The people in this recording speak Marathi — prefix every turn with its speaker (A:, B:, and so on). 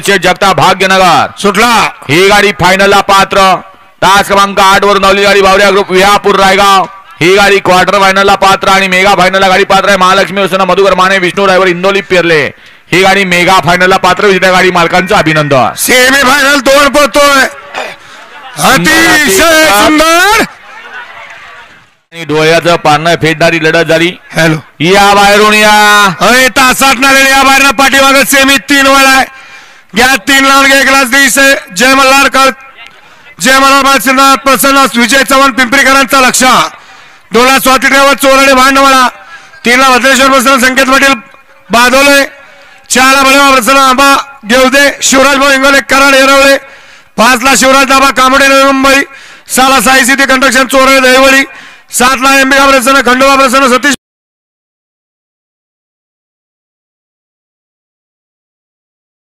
A: जगताप भाग्यनगर
B: सुटला।
A: ही गाडी फायनलला पात्र। तास क्रमांक 8 वर नवली गाडी बावऱ्या ग्रुप विहापूर रायगाव ही गाडी क्वार्टर फायनलला पात्र आणि मेगा फायनलला गाडी पात्र आहे महालक्ष्मी वसना मधुकर माने विष्णू ड्रायव्हर इंदोली पेरले ही गाडी मेगा फायनलला पात्र विजेत्या गाडी मालकांचं अभिनंदन।
B: सेमी फायनल 2 पळतोय अतिशय सुंदर
A: डोळ्याचं पारणं फेडणारी लढत झाली।
B: हॅलो
A: या बाहेरून या
B: तासात नाले या बाहेर पाठीमाग सेमी 3 वाला घ्या 3 लावून घ्या 1 ग्लास दिसे जय मल्हार कळ जय मल्हार प्रसन्न विजय चव्हाण पिंपरीकरांचा लक्ष 2 ला स्वाती ड्रायव्हर चोरडे भांडवळा 3 ला भद्रेश्वर प्रसन्न संकेत पाटील बादोले 4 ला बळेवा प्रसन्न आंबा घेवदे शिवराज भाऊ इंगोले कराड येरवळे 5 ला शिवराज दाबा कामडे नवी मुंबई 6 ला साई सिटी कंस्ट्रक्शन चोरडे दहिवडी 7 ला एमबी प्रसन्न खंडोबा प्रसन्न सतीश